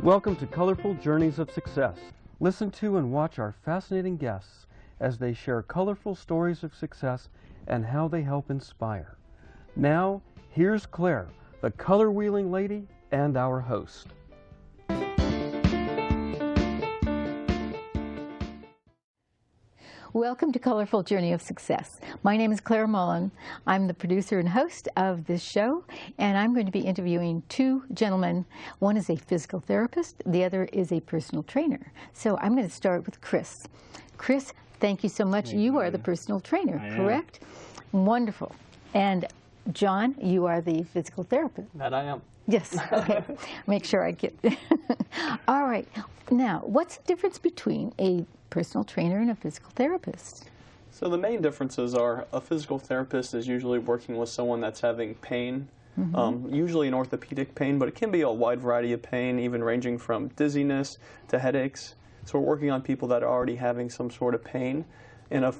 Welcome to Colorful Journeys of Success. Listen to and watch our fascinating guests as they share colorful stories of success and how they help inspire. Now, here's Claire, the color wheeling lady and our host. Welcome to Colorful Journey of Success. My name is Claire Mullen. I'm the producer and host of this show, and I'm going to be interviewing two gentlemen. One is a physical therapist, the other is a personal trainer. So I'm going to start with Chris. Chris, thank you so much. You are the personal trainer, correct? Wonderful. And John, you are the physical therapist. That I am. Yes, okay. Make sure I get All right. Now, what's the difference between a personal trainer and a physical therapist? So the main differences are a physical therapist is usually working with someone that's having pain, usually an orthopedic pain, but it can be a wide variety of pain, even ranging from dizziness to headaches. So we're working on people that are already having some sort of pain. And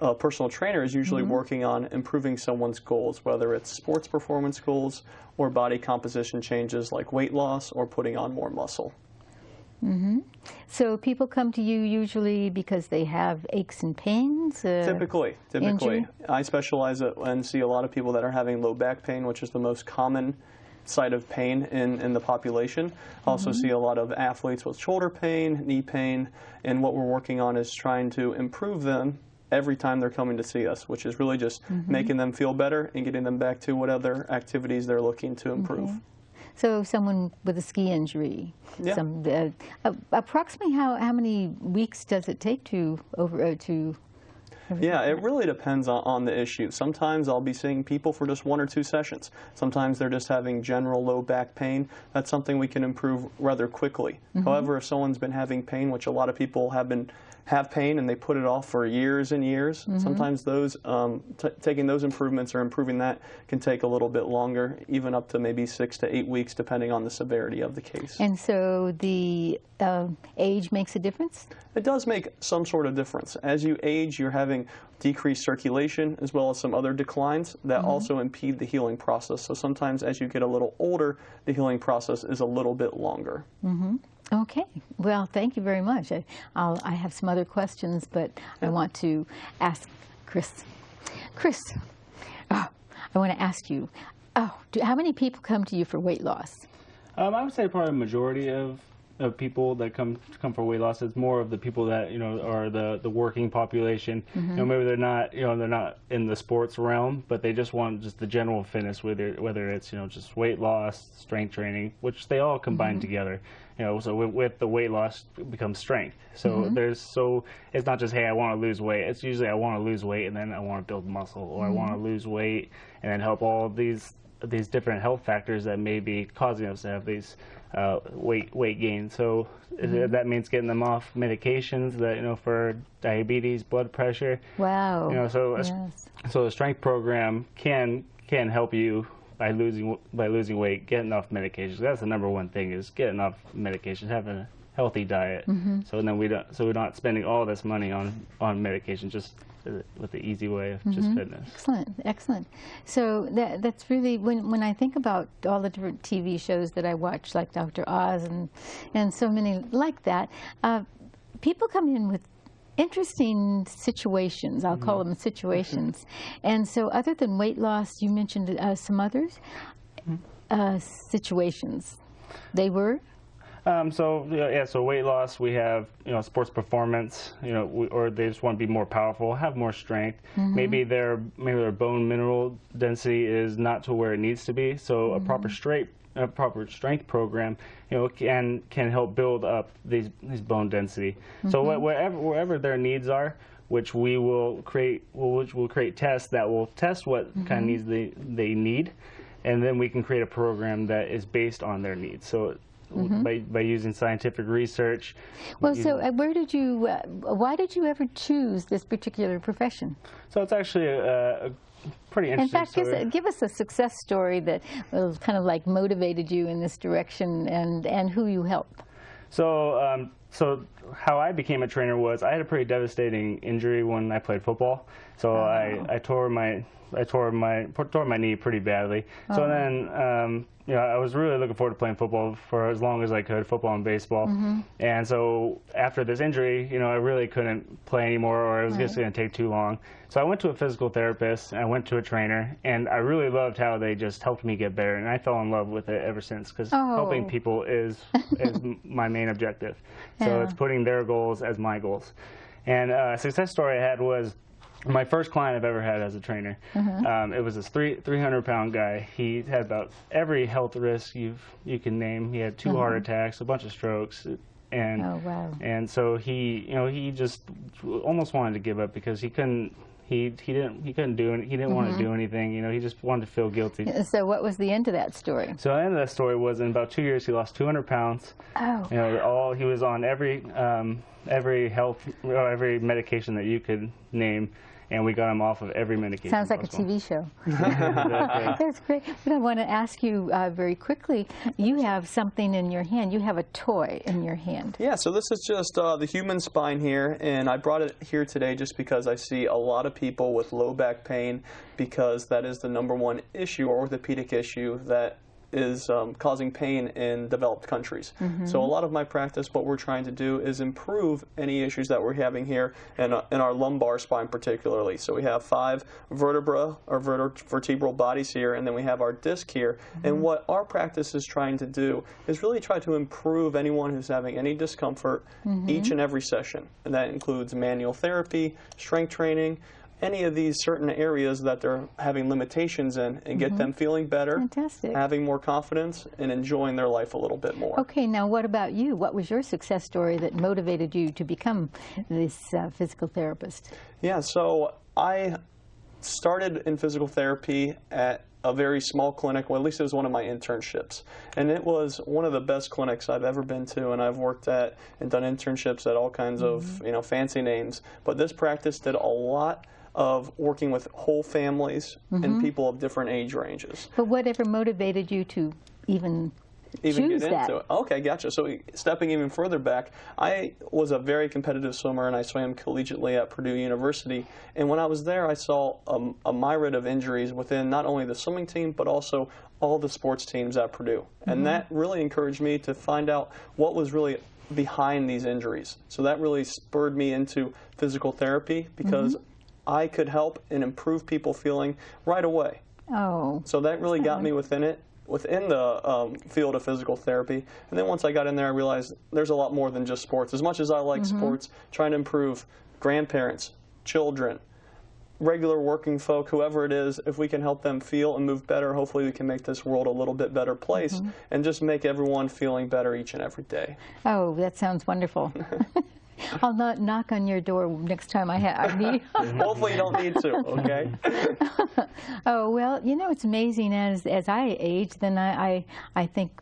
a personal trainer is usually working on improving someone's goals, whether it's sports performance goals or body composition changes like weight loss or putting on more muscle. So people come to you usually because they have aches and pains? Typically. Injury? I specialize and see a lot of people that are having low back pain, which is the most common site of pain in the population. I also see a lot of athletes with shoulder pain, knee pain, and what we're working on is trying to improve them every time they're coming to see us, which is really just making them feel better and getting them back to what other activities they're looking to improve. Okay. So someone with a ski injury, approximately how many weeks does it take to Yeah, it really depends on the issue. Sometimes I'll be seeing people for just 1 or 2 sessions. Sometimes they're just having general low back pain. That's something we can improve rather quickly. However, if someone's been having pain, which a lot of people have pain and they put it off for years and years, sometimes those taking those improvements or improving that can take a little bit longer, even up to maybe 6 to 8 weeks, depending on the severity of the case. And so the age makes a difference? It does make some sort of difference. As you age, you're having decreased circulation as well as some other declines that also impede the healing process. So sometimes as you get a little older, the healing process is a little bit longer. Okay. Well, thank you very much. I have some other questions, but I want to ask Chris. Chris, I want to ask you, how many people come to you for weight loss? I would say probably a majority of people that come for weight loss. It's more of the people that are the working population. Maybe they're not in the sports realm, but they just want just the general fitness, whether it's just weight loss, strength training, which they all combine together. So with the weight loss becomes strength. So it's not just, hey, I want to lose weight. It's usually I want to lose weight and then I want to build muscle, or I want to lose weight and then help all of these different health factors that may be causing us to have these weight gain. So that means getting them off medications that for diabetes, blood pressure. Wow. So a strength program can help you by losing weight, get enough medications. That's the number one thing, is get enough medications, have a healthy diet. So then we're not spending all this money on medication, just with the easy way of just fitness. Excellent. So that's really, when I think about all the different TV shows that I watch, like Dr. Oz and so many like that, people come in with interesting situations. I'll call them situations. And so other than weight loss, you mentioned some others situations. They were? So weight loss, we have sports performance, or they just want to be more powerful, have more strength. Maybe their bone mineral density is not to where it needs to be. So a proper strength program, can help build up these bone density. So wherever their needs are, which we'll create tests that will test what kind of needs they need, and then we can create a program that is based on their needs. So by using scientific research. Well, so why did you ever choose this particular profession? So it's actually a pretty interesting story. In fact, give us a success story that was kind of like motivated you in this direction, and who you helped. So how I became a trainer was, I had a pretty devastating injury when I played football. So I tore my knee pretty badly. So then you know, I was really looking forward to playing football for as long as I could, football and baseball. And so after this injury, you know, I really couldn't play anymore, or it was just going to take too long. So I went to a physical therapist, and I went to a trainer, and I really loved how they just helped me get better, and I fell in love with it ever since, because helping people is my main objective. So it's putting their goals as my goals. And a success story I had was my first client I've ever had as a trainer. It was this 300-pound guy. He had about every health risk you can name. He had 2 heart attacks, a bunch of strokes, and and so he just almost wanted to give up because he couldn't want to do anything. You know, he just wanted to feel guilty. So what was the end of that story? So the end of that story was in about 2 years he lost 200 pounds. You know, he was on every medication that you could name, and we got him off of every medication. Sounds like possible. A TV show. That's great. But I want to ask you very quickly, you have something in your hand. You have a toy in your hand. Yeah, so this is just the human spine here, and I brought it here today just because I see a lot of people with low back pain, because that is the #1 issue, or orthopedic issue, that is causing pain in developed countries. So a lot of my practice, what we're trying to do is improve any issues that we're having here in our lumbar spine particularly. So we have 5 vertebra or vertebral bodies here, and then we have our disc here. And what our practice is trying to do is really try to improve anyone who's having any discomfort each and every session. And that includes manual therapy, strength training, any of these certain areas that they're having limitations in, and get them feeling better, having more confidence, and enjoying their life a little bit more. Okay, now what about you? What was your success story that motivated you to become this physical therapist? Yeah, so I started in physical therapy at a very small clinic. Well, at least it was one of my internships, and it was one of the best clinics I've ever been to, and I've worked at and done internships at all kinds of, you know, fancy names. But this practice did a lot of working with whole families and people of different age ranges. But whatever motivated you to even choose get that? Into it? Okay, gotcha. So stepping even further back, I was a very competitive swimmer, and I swam collegiately at Purdue University. And when I was there, I saw a myriad of injuries within not only the swimming team, but also all the sports teams at Purdue. And that really encouraged me to find out what was really behind these injuries. So that really spurred me into physical therapy, because I could help and improve people feeling right away. So that really got me within the field of physical therapy. And then once I got in there, I realized there's a lot more than just sports. As much as I like sports, trying to improve grandparents, children, regular working folk, whoever it is, if we can help them feel and move better, hopefully we can make this world a little bit better place, and just make everyone feeling better each and every day. Oh, that sounds wonderful. I'll not knock on your door next time I need. Hopefully you don't need to, okay? Oh, well, you know, it's amazing as I age, then I think,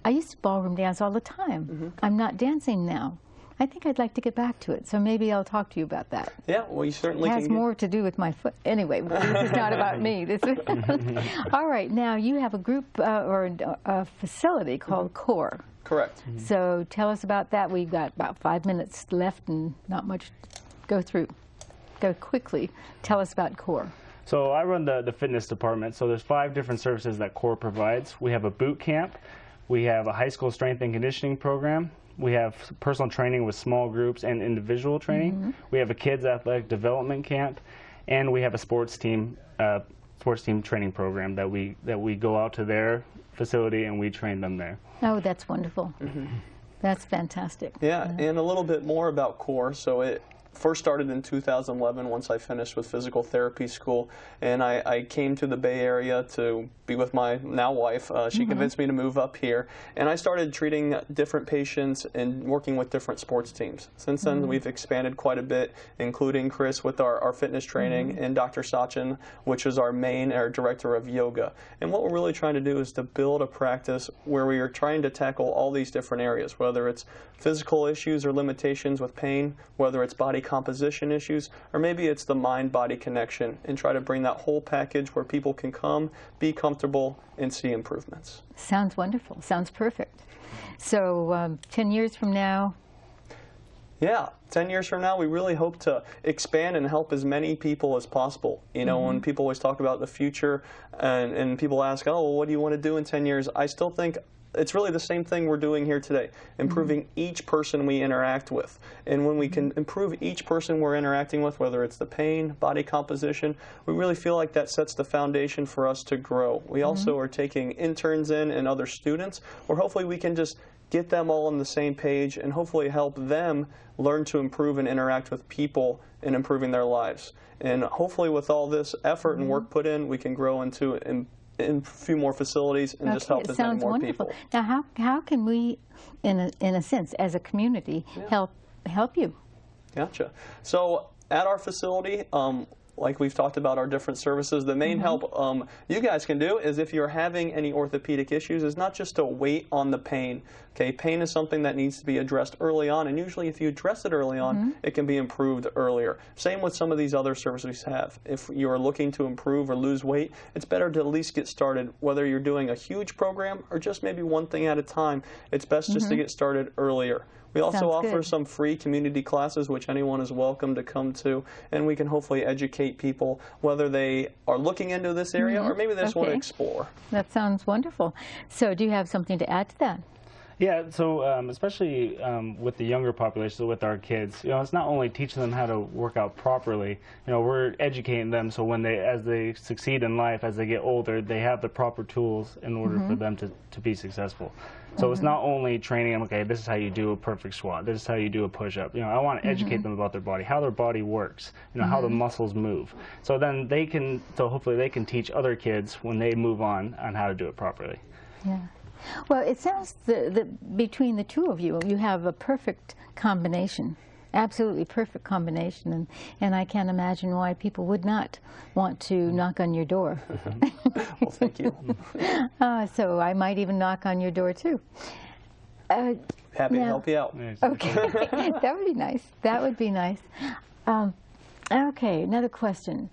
I used to ballroom dance all the time. I'm not dancing now. I think I'd like to get back to it, so maybe I'll talk to you about that. Yeah, well, you certainly can. It has more to do with my foot. Anyway, this is not about me. This is all right, now you have a group or a facility called CORE. Correct. So tell us about that. We've got about 5 minutes left and not much to go through. Go quickly. Tell us about CORE. So I run the fitness department. So there's 5 different services that CORE provides. We have a boot camp. We have a high school strength and conditioning program. We have personal training with small groups and individual training. We have a kids athletic development camp, and we have a sports team training program that we go out to their facility and we train them there. Oh, that's wonderful. That's fantastic. Yeah, and a little bit more about CORE. So it first started in 2011 once I finished with physical therapy school, and I came to the Bay Area to be with my now wife. She convinced me to move up here, and I started treating different patients and working with different sports teams. Since then, we've expanded quite a bit, including Chris with our fitness training, and Dr. Sachin, which is our director of yoga. And what we're really trying to do is to build a practice where we are trying to tackle all these different areas, whether it's physical issues or limitations with pain, whether it's body composition issues, or maybe it's the mind-body connection, and try to bring that whole package where people can come, be comfortable, and see improvements. Sounds wonderful. Sounds perfect. So 10 years from now? Yeah, 10 years from now, we really hope to expand and help as many people as possible. You know, when people always talk about the future and people ask, oh, well, what do you want to do in 10 years? I still think it's really the same thing we're doing here today, improving each person we interact with. And when we can improve each person we're interacting with, whether it's the pain, body composition, we really feel like that sets the foundation for us to grow. We also are taking interns in and other students, where hopefully we can just get them all on the same page and hopefully help them learn to improve and interact with people in improving their lives. And hopefully with all this effort and work put in, we can grow into in a few more facilities and just help as many more people. Now, how can we, in a sense, as a community, help you? Gotcha. So at our facility, like we've talked about our different services, the main help you guys can do is, if you're having any orthopedic issues, is not just to wait on the pain. Okay, pain is something that needs to be addressed early on, and usually if you address it early on, it can be improved earlier. Same with some of these other services we have. If you're looking to improve or lose weight, it's better to at least get started, whether you're doing a huge program or just maybe one thing at a time. It's best just to get started earlier. We also offer some free community classes, which anyone is welcome to come to, and we can hopefully educate people, whether they are looking into this area or maybe they just want to explore. That sounds wonderful. So do you have something to add to that? Yeah, so especially with the younger population, with our kids, you know, it's not only teaching them how to work out properly, you know, we're educating them so when as they succeed in life, as they get older, they have the proper tools in order for them to be successful. So it's not only training them, okay, this is how you do a perfect squat, this is how you do a push-up. You know, I want to educate them about their body, how their body works, you know, how the muscles move. So then hopefully they can teach other kids when they move on how to do it properly. Yeah. Well, it sounds that between the two of you, you have a perfect combination, absolutely perfect combination, and I can't imagine why people would not want to knock on your door. Well, thank you. So I might even knock on your door too. Happy to help you out. Okay, that would be nice. That would be nice. Okay, another question.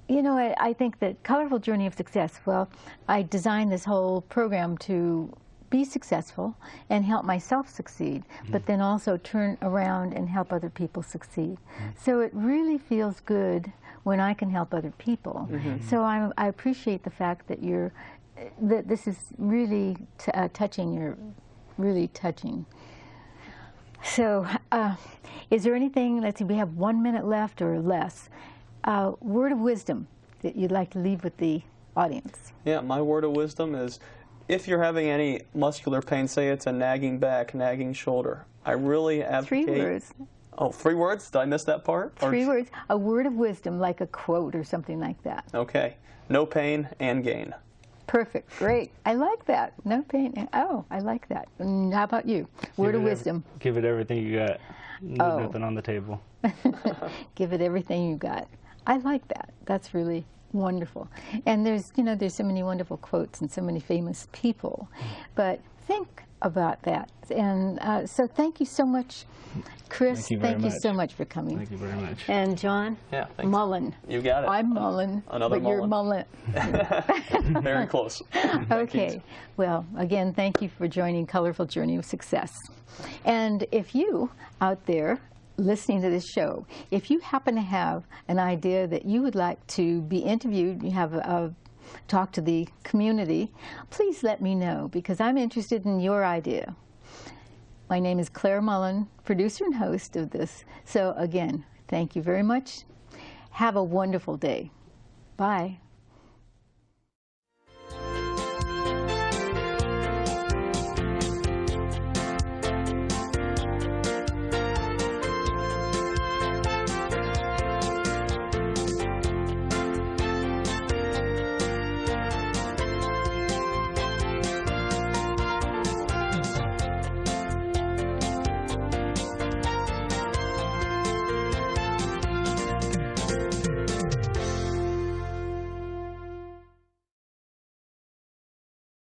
You know, I think that Colorful Journey of Success, well, I designed this whole program to be successful and help myself succeed, but then also turn around and help other people succeed. So it really feels good when I can help other people. So I appreciate the fact that that this is really touching. You're really touching. So is there anything, let's see, we have 1 minute left or less. Word of wisdom that you'd like to leave with the audience? Yeah, my word of wisdom is, if you're having any muscular pain, say it's a nagging back, nagging shoulder, I really advocate... 3 words. Oh, 3 words? Did I miss that part? 3 words. A word of wisdom, like a quote or something like that. Okay. No pain and gain. Perfect. Great. I like that. No pain. Oh, I like that. And how about you? Word of wisdom. Give it everything you got. Leave nothing on the table. Give it everything you got. I like that. That's really wonderful. And there's so many wonderful quotes and so many famous people. But think about that. And so thank you so much, Chris. Thank you so much for coming. Thank you very much. And John? Yeah, thanks. Mullen. You got it. I'm Mullen. Another but you're Mullen. Very close. Okay. Well, again, thank you for joining Colorful Journey of Success. And if you out there listening to this show, if you happen to have an idea that you would like to be interviewed, you have a talk to the community, please let me know, because I'm interested in your idea. My name is Claire Mullen, producer and host of this. So again, thank you very much. Have a wonderful day. Bye.